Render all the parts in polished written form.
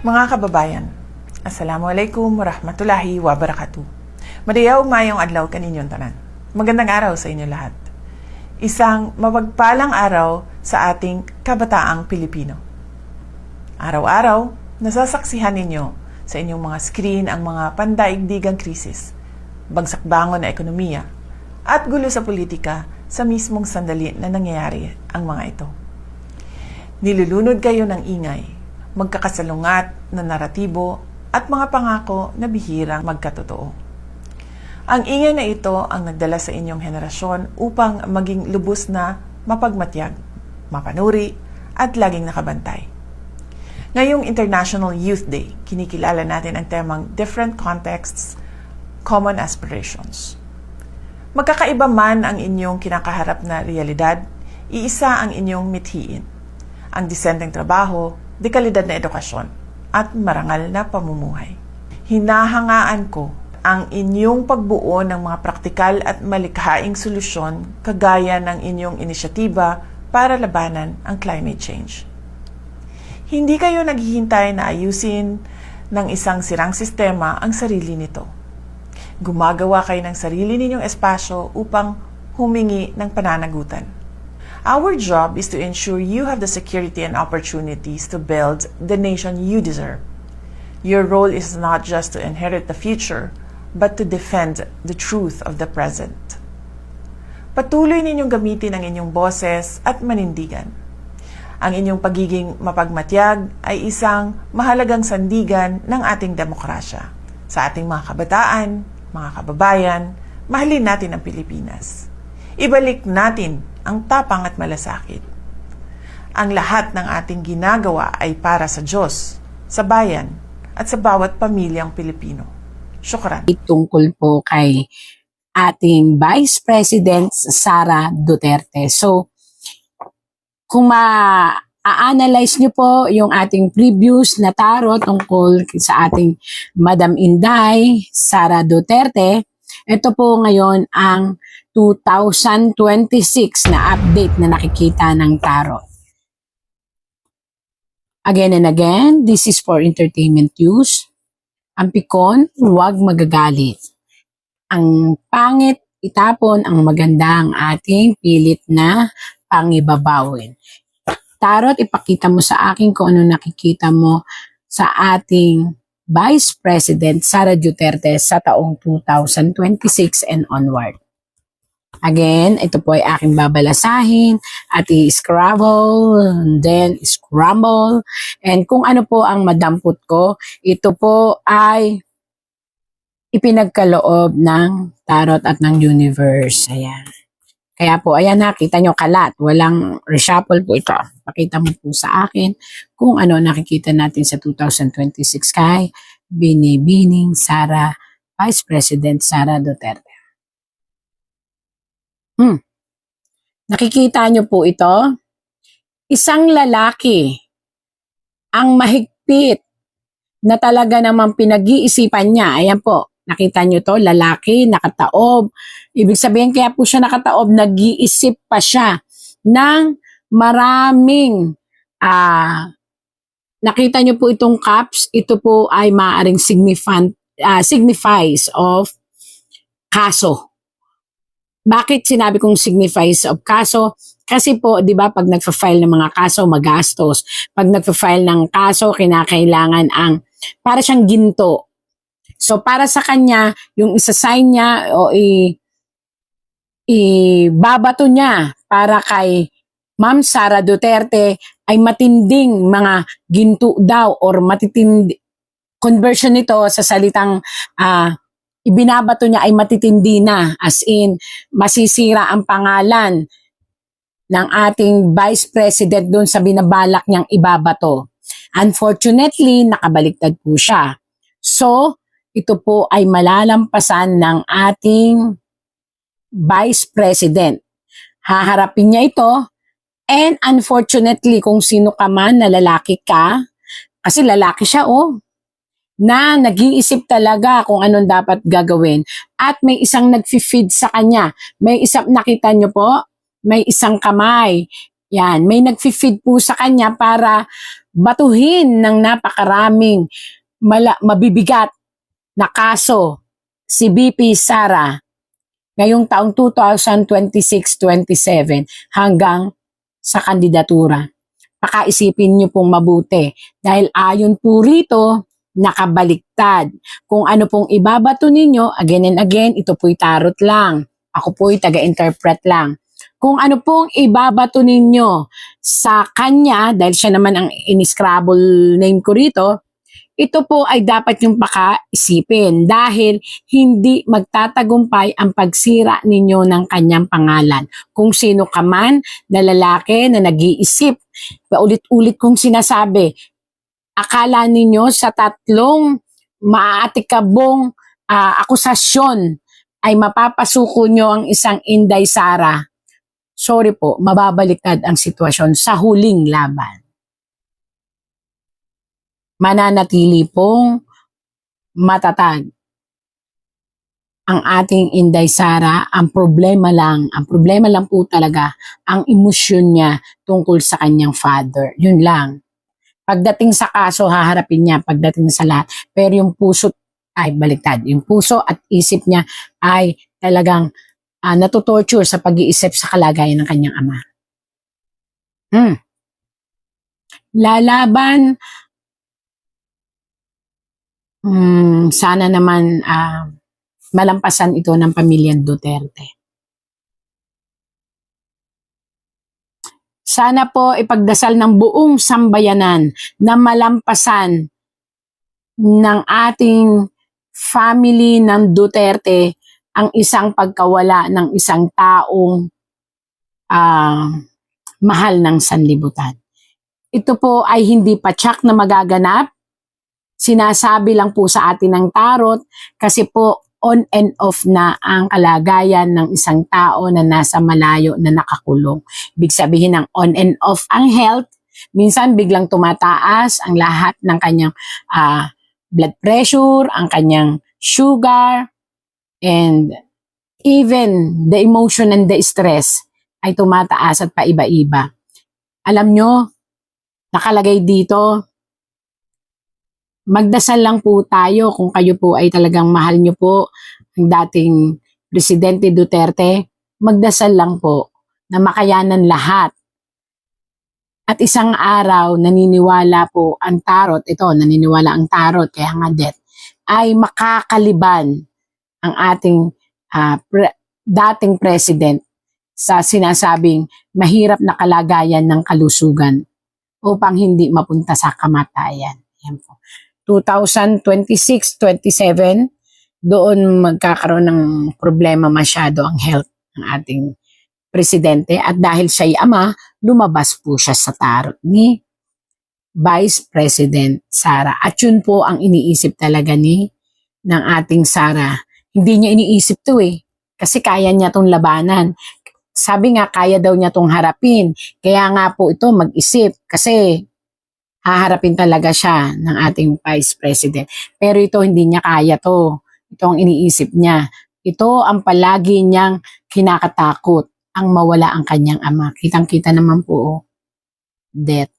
Mga kababayan, Assalamualaikum warahmatullahi wabarakatuh. Madayaw mayong adlaw kaninyong tanan. Magandang araw sa inyo lahat. Isang mapagpalang araw sa ating kabataang Pilipino. Araw-araw, nasasaksihan ninyo sa inyong mga screen ang mga pandaigdigang krisis, bagsakbangon na ekonomiya, at gulo sa politika sa mismong sandali na nangyayari ang mga ito. Nilulunod kayo ng ingay, magkakasalungat na naratibo at mga pangako na bihirang magkatotoo. Ang ingay na ito ang nagdala sa inyong henerasyon upang maging lubos na mapagmatyag, mapanuri at laging nakabantay. Ngayong International Youth Day, kinikilala natin ang temang Different Contexts, Common Aspirations. Magkakaiba man ang inyong kinakaharap na realidad, iisa ang inyong mithiin. Ang disenteng trabaho, dekalidad na edukasyon, at marangal na pamumuhay. Hinahangaan ko ang inyong pagbuo ng mga praktikal at malikhaing solusyon kagaya ng inyong inisyatiba para labanan ang climate change. Hindi kayo naghihintay na ayusin ng isang sirang sistema ang sarili nito. Gumagawa kayo ng sarili ninyong espasyo upang humingi ng pananagutan. Our job is to ensure you have the security and opportunities to build the nation you deserve. Your role is not just to inherit the future, but to defend the truth of the present. Patuloy ninyong gamitin ang inyong boses at manindigan. Ang inyong pagiging mapagmatyag ay isang mahalagang sandigan ng ating demokrasya. Sa ating mga kabataan, mga kababayan, mahalin natin ang Pilipinas. Ibalik natin ang tapang at malasakit. Ang lahat ng ating ginagawa ay para sa Diyos, sa bayan, at sa bawat pamilyang Pilipino. Syukran. Tungkol po kay ating Vice President Sara Duterte. So, kung ma-analyze niyo po yung ating previous na tarot tungkol sa ating Madam Inday, Sara Duterte, ito po ngayon ang 2026 na update na nakikita ng tarot. Again and again, this is for entertainment use. Ang pikon, huwag magagalit. Ang pangit, itapon. Ang maganda ang ating pilit na pangibabawin. Tarot, ipakita mo sa akin kung ano nakikita mo sa ating Vice President Sara Duterte sa taong 2026 and onward. Again, ito po ay aking babalasahin at i-scrabble, then scramble. And kung ano po ang madampot ko, ito po ay ipinagkaloob ng tarot at ng universe. Ayan. Kaya po, ayan na, kita nyo kalat. Walang reshuffle po ito. Pakita mo po sa akin kung ano nakikita natin sa 2026 kay Binibining Sara, Vice President Sara Duterte. Nakikita nyo po ito? Isang lalaki ang mahigpit na talaga namang pinag-iisipan niya. Ayan po, nakita nyo to, lalaki, nakataob. Ibig sabihin kaya po siya nakataob, nag-iisip pa siya ng maraming nakita nyo po itong cups, ito po ay maaaring signifies of kaso. Bakit sinabi kong signifies of kaso? Kasi po, di ba, pag nagfa-file ng mga kaso, magastos. Pag nagfa-file ng kaso, kinakailangan ang, para siyang ginto. So, para sa kanya, yung isa-sign niya o ibabato niya para kay Ma'am Sara Duterte ay matinding mga ginto daw or matitindi. Conversion nito sa salitang ibinabato niya ay matitindi na, as in, masisira ang pangalan ng ating Vice President doon sa binabalak niyang ibabato. Unfortunately, nakabaliktad po siya. So, ito po ay malalampasan ng ating Vice President. Haharapin niya ito, and unfortunately, kung sino ka man na lalaki ka, kasi lalaki siya, na nag-iisip talaga kung anong dapat gagawin. At may isang nag-feed sa kanya. May isang, nakita nyo po, may isang kamay. Yan, may nag-feed po sa kanya para batuhin ng napakaraming mabibigat na kaso si BP Sara ngayong taong 2026-27 hanggang sa kandidatura. Pakaisipin niyo pong mabuti dahil ayon po rito, nakabaliktad. Kung ano pong ibabato ninyo, again and again, ito po'y tarot lang. Ako po'y taga-interpret lang. Kung ano pong ibabato ninyo sa kanya, dahil siya naman ang in-scrabble name ko rito, ito po ay dapat yung pakaisipin dahil hindi magtatagumpay ang pagsira ninyo ng kanyang pangalan. Kung sino ka man na lalaki na nag-iisip, paulit-ulit kong sinasabi, akala ninyo sa tatlong maaatikabong akusasyon ay mapapasuko nyo ang isang Inday Sara. Sorry po, mababaliktad ang sitwasyon sa huling laban. Mananatili pong matatag ang ating Inday Sara. Ang problema lang po talaga ang emosyon niya tungkol sa kanyang father. Yun lang. Pagdating sa kaso, haharapin niya pagdating sa lahat. Pero yung puso ay baliktad. Yung puso at isip niya ay talagang natutorture sa pag-iisip sa kalagayan ng kanyang ama. Lalaban. Sana naman malampasan ito ng pamilyang Duterte. Sana po ipagdasal ng buong sambayanan na malampasan ng ating family ng Duterte ang isang pagkawala ng isang taong mahal ng sanlibutan. Ito po ay hindi pa tsak na magaganap. Sinasabi lang po sa atin ng tarot kasi po on and off na ang kalagayan ng isang tao na nasa malayo na nakakulong. Ibig sabihin ng on and off ang health, minsan biglang tumataas ang lahat ng kanyang blood pressure, ang kanyang sugar, and even the emotion and the stress ay tumataas at paiba-iba. Alam nyo, nakalagay dito, magdasal lang po tayo kung kayo po ay talagang mahal nyo po ang dating Presidente Duterte, magdasal lang po na makayanan lahat. At isang araw, naniniwala po ang tarot, naniniwala ang tarot, kaya nga death, ay makakaliban ang ating dating president sa sinasabing mahirap na kalagayan ng kalusugan upang hindi mapunta sa kamatayan. Yan po. 2026-27, doon magkakaroon ng problema masyado ang health ng ating presidente at dahil siya'y ama, lumabas po siya sa tarot ni Vice President Sara. At yun po ang iniisip talaga ng ating Sara. Hindi niya iniisip to kasi kaya niya tong labanan. Sabi nga, kaya daw niya tong harapin. Kaya nga po ito mag-isip kasi haharapin talaga siya ng ating Vice President. Pero ito hindi niya kaya to. Ito ang iniisip niya. Ito ang palagi niyang kinakatakot, ang mawala ang kanyang ama. Kitang-kita naman po, death.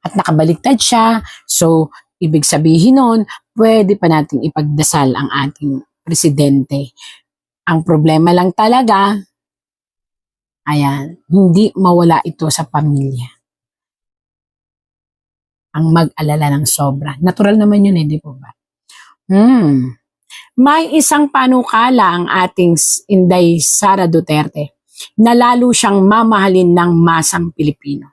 At nakabaliktad siya. So, ibig sabihin nun, pwede pa nating ipagdasal ang ating presidente. Ang problema lang talaga, hindi mawala ito sa pamilya. Ang mag-alala ng sobra. Natural naman yun di po ba? May isang panukala ang ating Inday Sara Duterte na lalo siyang mamahalin ng masang Pilipino.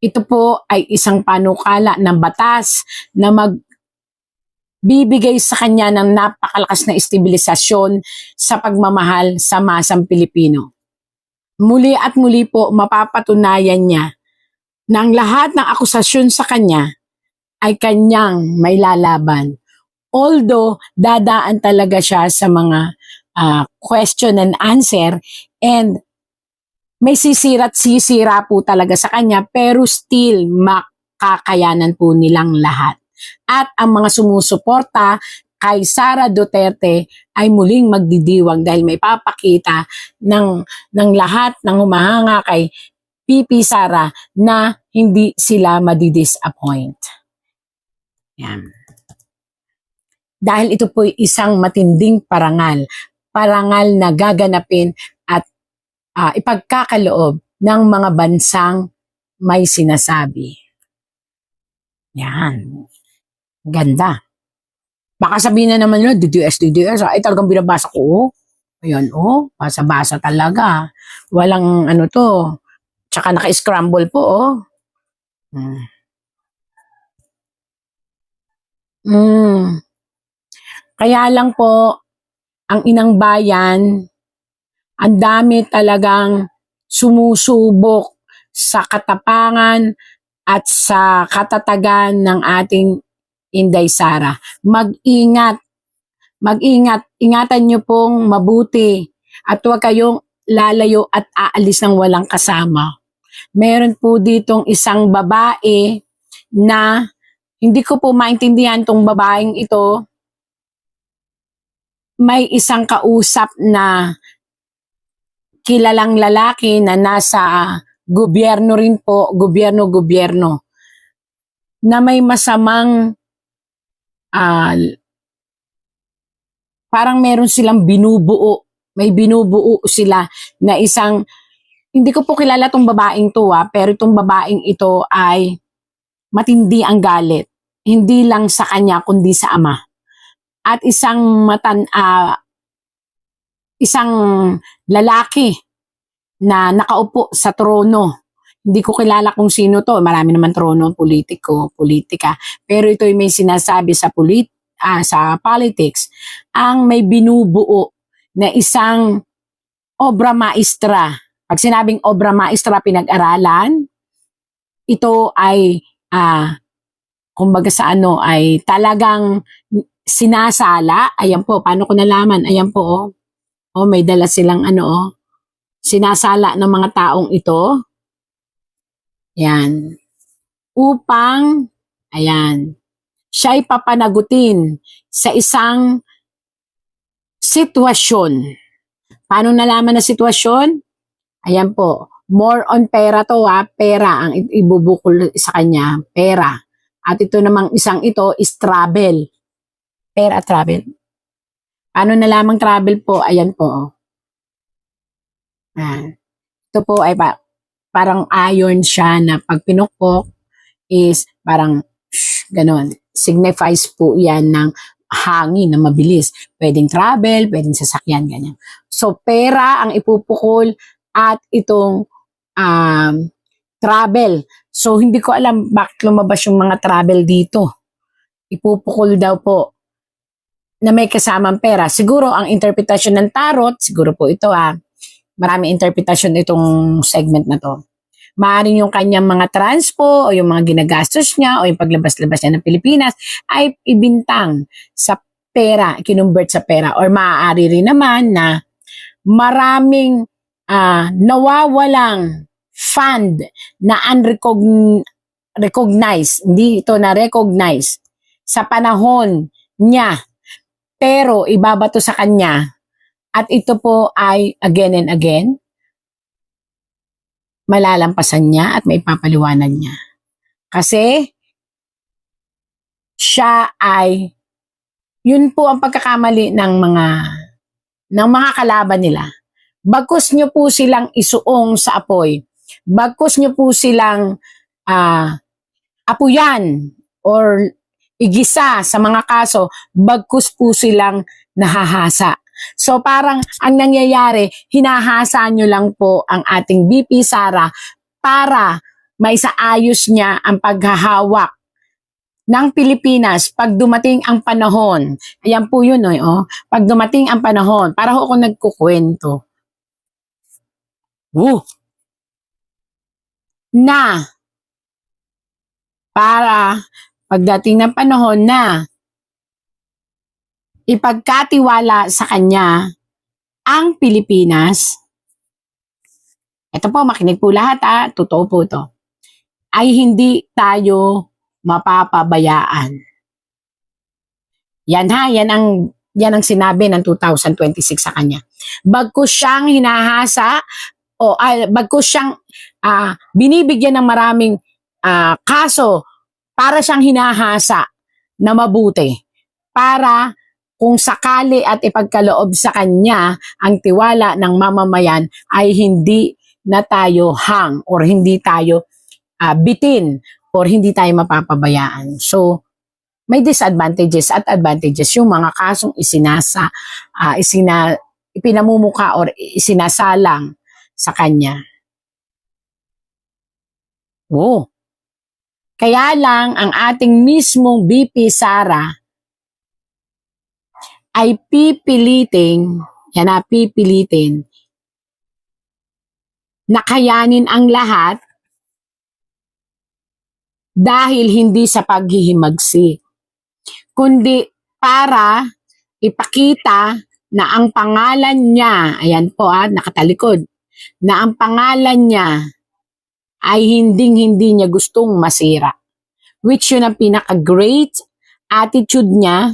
Ito po ay isang panukala ng batas na magbibigay sa kanya ng napakalakas na estabilisasyon sa pagmamahal sa masang Pilipino. Muli at muli po mapapatunayan niya na ang lahat ng akusasyon sa kanya ay kanyang may lalaban. Although, dadaan talaga siya sa mga question and answer and may sisira't sisira po talaga sa kanya pero still makakayanan po nilang lahat. At ang mga sumusuporta kay Sara Duterte ay muling magdidiwang dahil may papakita ng lahat ng humahanga kay VP Sara na hindi sila madidisappoint. Yan. Dahil ito po isang matinding parangal. Parangal na gaganapin at ipagkakaloob ng mga bansang may sinasabi. Yan. Ganda. Baka sabihin na naman nyo, DDS. Ay, talagang binabasa ko. Oh. Ayan, oh. Basa-basa talaga. Walang ano to. Tsaka naka-scramble po, oh. Kaya lang po, ang inang bayan, ang dami talagang sumusubok sa katapangan at sa katatagan ng ating Inday Sara. Mag-ingat. Ingatan nyo pong mabuti at huwag kayong lalayo at aalis ng walang kasama. Meron po ditong isang babae na hindi ko po maintindihan tong babaeng ito. May isang kausap na kilalang lalaki na nasa gobyerno rin po, gobyerno, na may masamang parang meron silang binubuo. May binubuo sila na isang, hindi ko po kilala tong babaeng to pero itong babaeng ito ay matindi ang galit. Hindi lang sa kanya kundi sa ama. At isang lalaki na nakaupo sa trono. Hindi ko kilala kung sino to. Marami naman trono, politika. Pero ito may sinasabi sa politics, ang may binubuo na isang obra maestra. Pag sinabing obra maestra, pinag-aralan, ito ay kumbaga sa ay talagang sinasala. Ayan po, paano ko nalaman? Ayan po, may dala silang sinasala ng mga taong ito. Yan. Upang, siya'y papanagutin sa isang sitwasyon. Paano nalaman na sitwasyon? Ayan po. More on pera to Pera ang ibubukol sa kanya. Pera. At ito namang isang ito is travel. Pera, travel. Paano nalamang travel po? Ayan po. Ito po ay parang iron siya na pag pinukpok is parang ganon. Signifies po yan ng hangin na mabilis. Pwedeng travel, pwedeng sasakyan, ganyan. So, pera ang ipupukol at itong travel. So, hindi ko alam bakit lumabas yung mga travel dito. Ipupukol daw po na may kasamang pera. Siguro, ang interpretasyon ng tarot, siguro po ito marami interpretasyon itong segment na to. Maaaring yung kanyang mga transpo o yung mga ginagastos niya o yung paglabas-labas niya ng Pilipinas ay ibintang sa pera, kinumbert sa pera. Or maaari rin naman na maraming nawawalang fund na unrecognized, hindi ito na-recognize sa panahon niya, pero ibabato sa kanya at ito po ay again and again malalampasan niya at maipapaliwanag niya. Kasi siya ay yun po ang pagkakamali ng mga kalaban nila. Bagkus nyo po silang isuong sa apoy. Bagkus nyo po silang apuyan or igisa sa mga kaso, bagkus po silang nahahasa. So parang ang nangyayari, hinahasa nyo lang po ang ating VP Sara para maisaayos niya ang paghahawak ng Pilipinas pag dumating ang panahon. Ayan po yun, pag dumating ang panahon, para ako nagkukwento. Na para pagdating ng panahon na ipagkatiwala sa kanya ang Pilipinas, ito po, makinig po lahat totoo po ito, ay hindi tayo mapapabayaan. Yan yan ang sinabi ng 2026 sa kanya. Bagkus siyang hinahasa bagkus siyang binibigyan ng maraming kaso para siyang hinahasa na mabuti para kung sakali at ipagkaloob sa kanya ang tiwala ng mamamayan ay hindi na tayo hang or hindi tayo bitin or hindi tayo mapapabayaan. So, may disadvantages at advantages yung mga kasong ipinamumuka or isinasalang sa kanya. Kaya lang ang ating mismong BP Sara ay pipilitin na kayanin ang lahat dahil hindi sa paghihimagsik, kundi para ipakita na ang pangalan niya, ayan po nakatalikod, na ang pangalan niya ay hindi niya gustong masira. Which yun ang pinaka-great attitude niya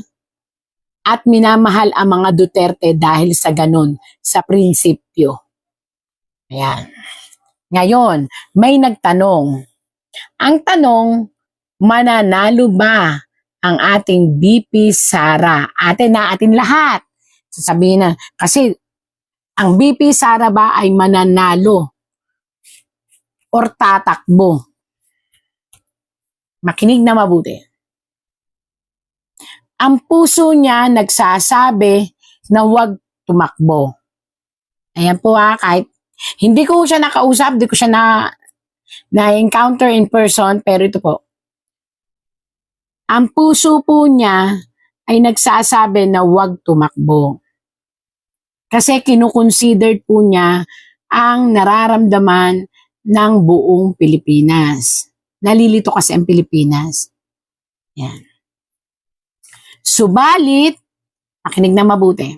at minamahal ang mga Duterte dahil sa ganun, sa prinsipyo. Ayan. Ngayon, may nagtanong. Ang tanong, mananalo ba ang ating BP Sara? Atin lahat. Sasabihin na, kasi ang BP Sara ba ay mananalo or tatakbo? Makinig na mabuti. Ang puso niya nagsasabi na huwag tumakbo. Ayan po kahit hindi ko siya nakausap, hindi ko siya na-encounter in person, pero ito po. Ang puso po niya ay nagsasabi na huwag tumakbo. Kasi kinukonsider po niya ang nararamdaman ng buong Pilipinas. Nalilito kasi ang Pilipinas. Yan. Subalit, makinig na mabuti.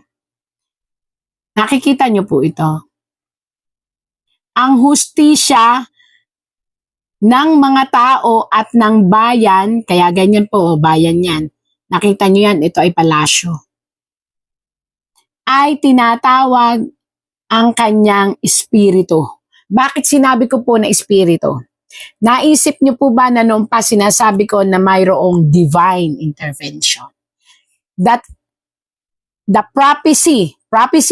Nakikita niyo po ito. Ang hustisya ng mga tao at ng bayan, kaya ganyan po, bayan yan. Nakita niyo yan, ito ay palasyo. Ay tinatawag ang kanyang espiritu. Bakit sinabi ko po na espiritu? Naisip niyo po ba na noon pa sinasabi ko na mayroong divine intervention? That the prophecy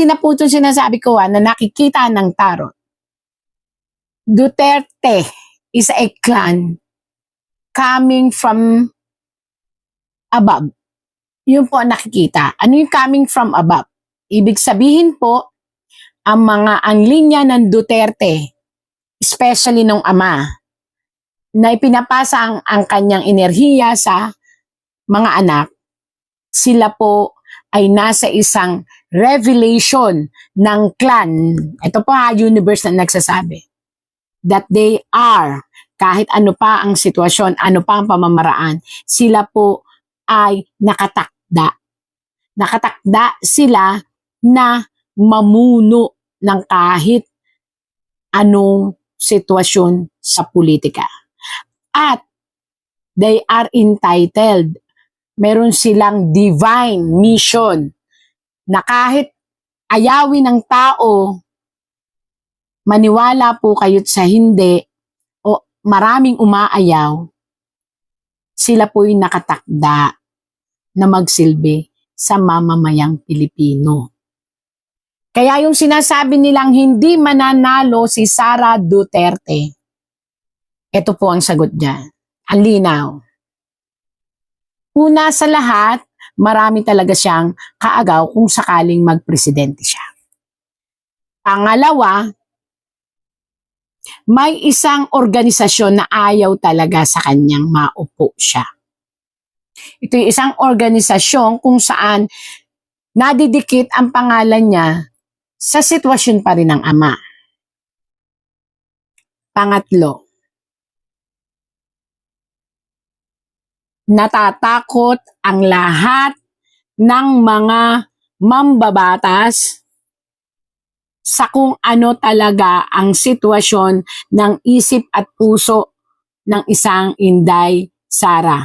na po itong sinasabi ko na nakikita ng tarot. Duterte is a clan coming from above. Yun po ang nakikita. Ano yung coming from above? Ibig sabihin po, ang linya ng Duterte, especially nung ama, na ipinapasa ang kanyang enerhiya sa mga anak, sila po ay nasa isang revelation ng clan. Ito po universe na nagsasabi. That they are, kahit ano pa ang sitwasyon, ano pa ang pamamaraan, sila po ay nakatakda. Nakatakda sila na mamuno ng kahit anong sitwasyon sa politika. At they are entitled. Meron silang divine mission na kahit ayawin ng tao, maniwala po kayo't sa hindi, o maraming umaayaw, sila po'y nakatakda na magsilbi sa mamamayang Pilipino. Kaya yung sinasabi nilang hindi mananalo si Sara Duterte, ito po ang sagot niya. Ang linaw. Una sa lahat, marami talaga siyang kaagaw kung sakaling magpresidente siya. Pangalawa, may isang organisasyon na ayaw talaga sa kanyang maupo siya. Ito yung isang organisasyon kung saan nadidikit ang pangalan niya sa sitwasyon pa rin ng ama. Pangatlo, natatakot ang lahat ng mga mambabatas sa kung ano talaga ang sitwasyon ng isip at puso ng isang Inday Sara.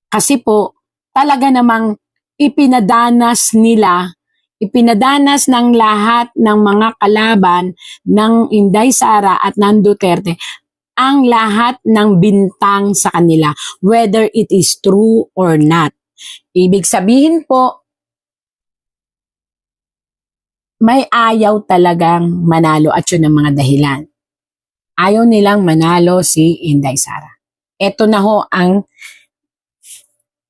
Kasi po, talaga namang ipinadanas nila ipinadanas ng lahat ng mga kalaban ng Inday Sara at ng Duterte ang lahat ng bintang sa kanila, whether it is true or not. Ibig sabihin po, may ayaw talagang manalo at yun ang mga dahilan. Ayaw nilang manalo si Inday Sara. Ito na ho ang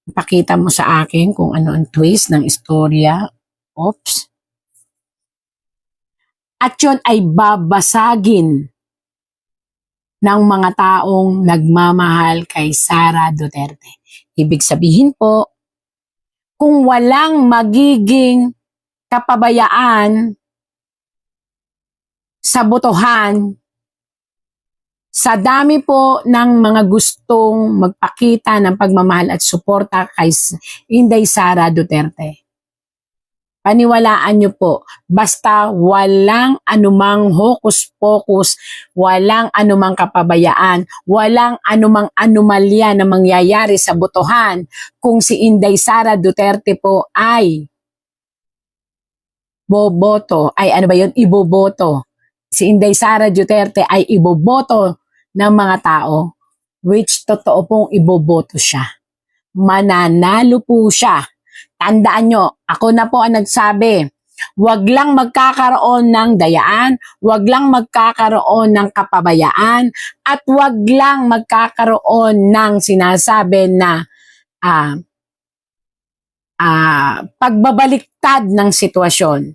pakita mo sa akin kung ano ang twist ng istorya. Oops. At yun ay babasagin ng mga taong nagmamahal kay Sara Duterte. Ibig sabihin po, kung walang magiging kapabayaan sa botohan, sa dami po ng mga gustong magpakita ng pagmamahal at suporta kay Inday Sara Duterte, paniwalaan nyo po, basta walang anumang hokus-pokus, walang anumang kapabayaan, walang anumang anomalya na mangyayari sa botohan, kung si Inday Sara Duterte po ay boboto, ay ano ba yun, iboboto. Si Inday Sara Duterte ay iboboto ng mga tao, which totoo pong iboboto siya. Mananalo po siya. Tandaan nyo, ako na po ang nagsabi, wag lang magkakaroon ng dayaan, wag lang magkakaroon ng kapabayaan, at wag lang magkakaroon ng sinasabi na pagbabaliktad ng sitwasyon.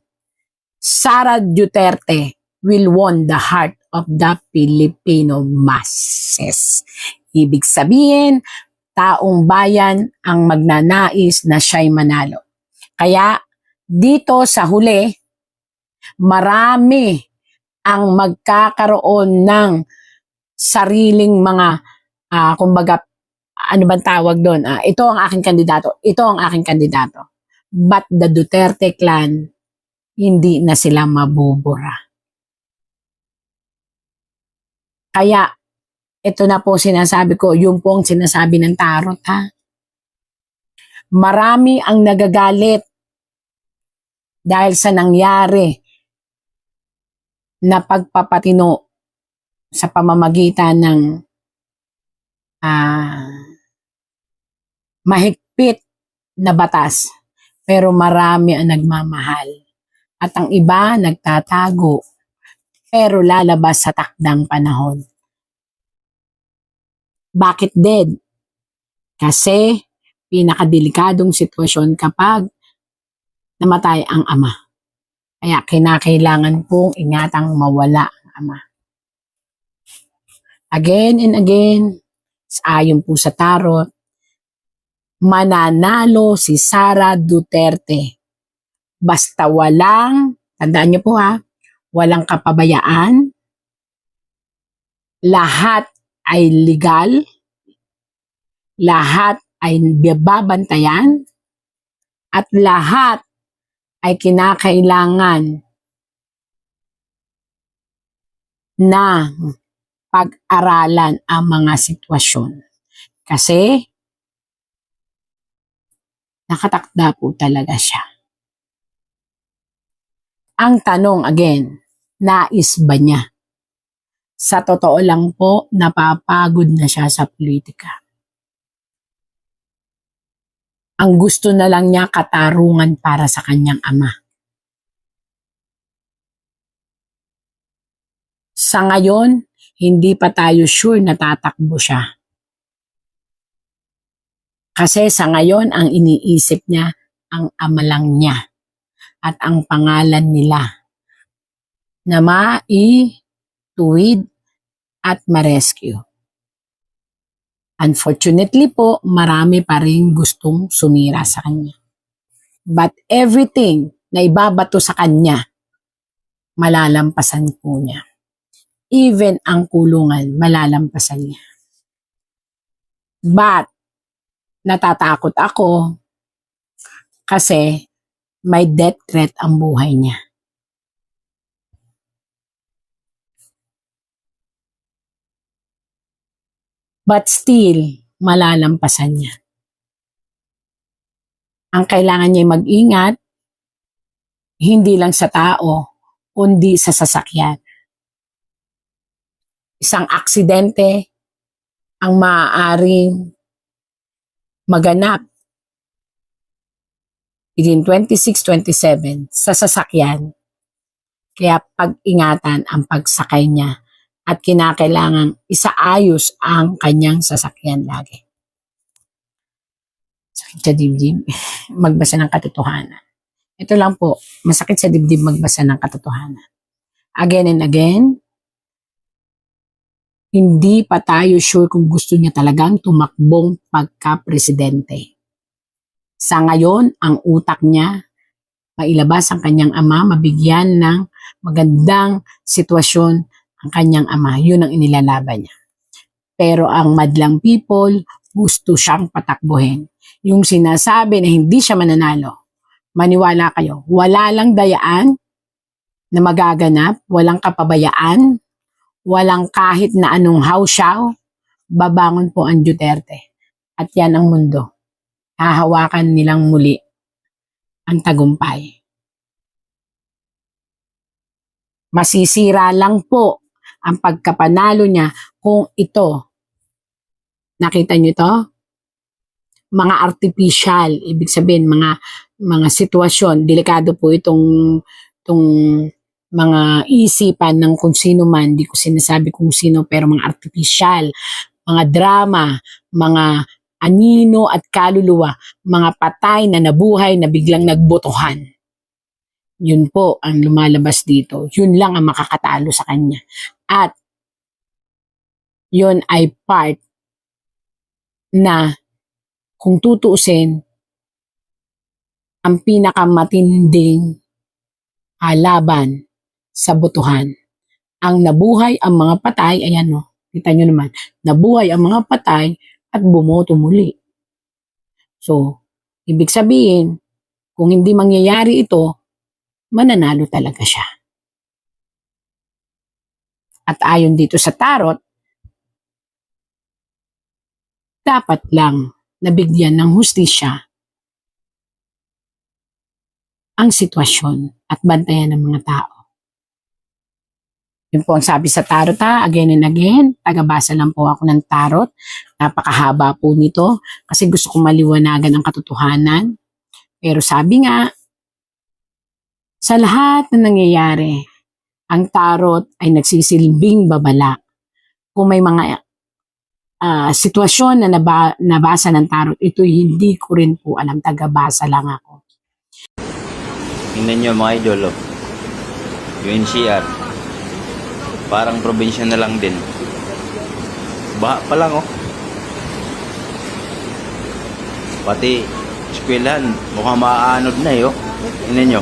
Sara Duterte will won the heart of the Filipino masses. Ibig sabihin, taong bayan ang magnanais na siya'y manalo. Kaya dito sa huli, marami ang magkakaroon ng sariling mga, kumbaga, ano bang tawag doon? Ito ang aking kandidato. Ito ang aking kandidato. But the Duterte clan, hindi na sila mabubura. Kaya, ito na po sinasabi ko, yung pong sinasabi ng tarot, ha? Marami ang nagagalit dahil sa nangyari na pagpapatino sa pamamagitan ng mahigpit na batas. Pero marami ang nagmamahal. At ang iba nagtatago, pero lalabas sa takdang panahon. Bakit din? Kasi pinakadelikadong sitwasyon kapag namatay ang ama. Kaya kinakailangan pong ingatang mawala ang ama. Again and again, ayon po sa tarot, mananalo si Sara Duterte. Basta walang, tandaan niyo po ha, walang kapabayaan, lahat ay legal, lahat ay babantayan, at lahat ay kinakailangan na pag-aralan ang mga sitwasyon. Kasi nakatakda po talaga siya. Ang tanong again, nais ba niya? Sa totoo lang po, napapagod na siya sa politika. Ang gusto na lang niya katarungan para sa kanyang ama. Sa ngayon, hindi pa tayo sure na tatakbo siya. Kasi sa ngayon, ang iniisip niya, ang ama lang niya at ang pangalan nila na maituwid at ma-rescue. Unfortunately po, marami pa rin gustong sumira sa kanya. But everything na ibabato sa kanya, malalampasan po niya. Even ang kulungan, malalampasan niya. But, natatakot ako kasi may death threat ang buhay niya. But still, malalampasan niya. Ang kailangan niya mag-ingat, hindi lang sa tao, kundi sa sasakyan. Isang aksidente ang maaaring maganap within 26-27 sa sasakyan. Kaya pag-ingatan ang pagsakay niya at kinakailangang isaayos ang kanyang sasakyan lagi. Sakit sa dibdib, magbasa ng katotohanan. Ito lang po, masakit sa dibdib magbasa ng katotohanan. Again and again, hindi pa tayo sure kung gusto niya talagang tumakbong pagka-presidente. Sa ngayon, ang utak niya, mailabas ang kanyang ama, mabigyan ng magandang sitwasyon ang kanyang ama. Yun ang inilalaban niya. Pero ang madlang people, gusto siyang patakbuhin. Yung sinasabi na hindi siya mananalo, maniwala kayo, wala lang dayaan na magaganap, walang kapabayaan, walang kahit na anong hawsyaw, babangon po ang Duterte. At yan ang mundo. Hahawakan nilang muli ang tagumpay. Masisira lang po ang pagkapanalo niya kung ito, nakita niyo to? Mga artificial, ibig sabihin mga sitwasyon, delikado po itong mga isipan ng kung sino man, di ko sinasabi kung sino, pero mga artificial, mga drama, mga anino at kaluluwa, mga patay na nabuhay na biglang nagbotohan. Yun po ang lumalabas dito. Yun lang ang makakatalo sa kanya. At yun ay part na kung tutuusin, ang pinakamatinding laban sa botohan. Ang nabuhay ang mga patay, ayan o, kita nyo naman, nabuhay ang mga patay at bumoto muli. So, ibig sabihin, kung hindi mangyayari ito, mananalo talaga siya. At ayon dito sa tarot, dapat lang nabigyan ng hustisya ang sitwasyon at bantayan ng mga tao. Yun po ang sabi sa tarot again and again. Tagabasa lang po ako ng tarot. Napakahaba po nito kasi gusto kong maliwanagan ang katotohanan. Pero sabi nga, sa lahat na nangyayari, ang tarot ay nagsisilbing babala. Kung may mga sitwasyon na nabasa ng tarot, ito hindi ko rin po alam. Tagabasa lang ako. Tingnan nyo mga idol, UNCR. Parang probinsya na lang din. Baha pa lang Pati eskwelahan, mukhang maaanod na Tingnan nyo.